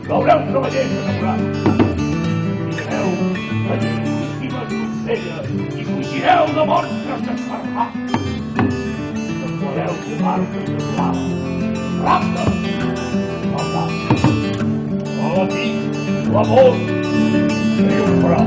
Veureu cavallers enamorats. Mirareu la llàstima grosella i fugireu de monstres desfermats. Desveleu comarques de blava, raptes, maldats. A la fi, l'amor triomfarà.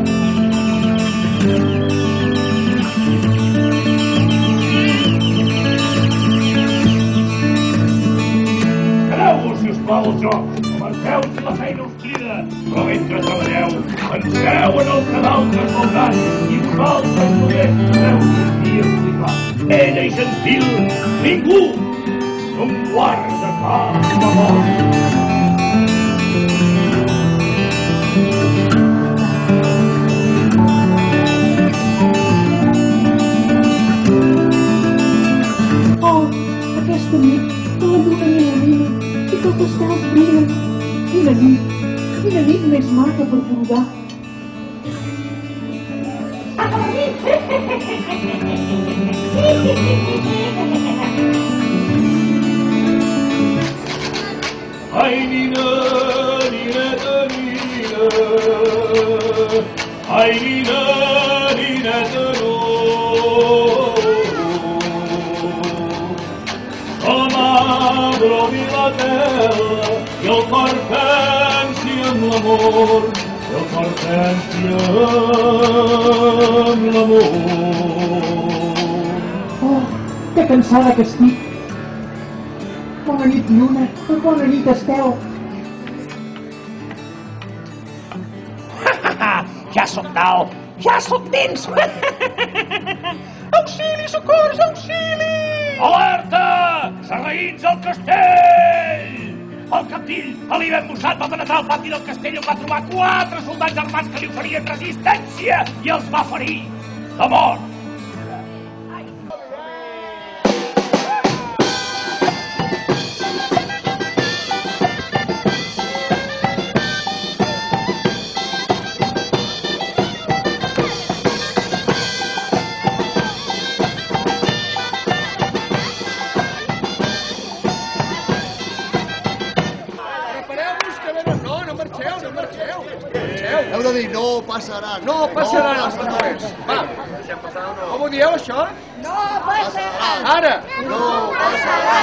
Quedeu-vos, si us plau, el joc. Marqueu si la feina us crida, però mentre treballeu, penseu en el que d'altres veuran i vosaltres només podeu sentir explicar. Ella i gentil, ningú no em guarda cap memòria. Oh, aquesta nit, que la lluna m'il·lumina i que els estels brillen. Quina nit més maca per plorar. Ai, nina, nineta, nina, ai, nina, nineta, no. La mà bromi la tela i el cor pensi en l'amor, i el cor pensi en l'amor. Oh, que cansada que estic. Bona nit, lluna, bona nit, estel. Ja sóc dalt, ja sóc dins. Auxili, socors, auxili! Alerta! Sarraïns al castell! El capdill, a l'hivern mossat, va penetrar al pati del castell on va trobar 4 soldats armats que li oferien resistència i els va ferir de mort. Heu de dir, no passarà. No passarà els papers. Va, com ho dieu, això? No passarà. Ara. No passarà.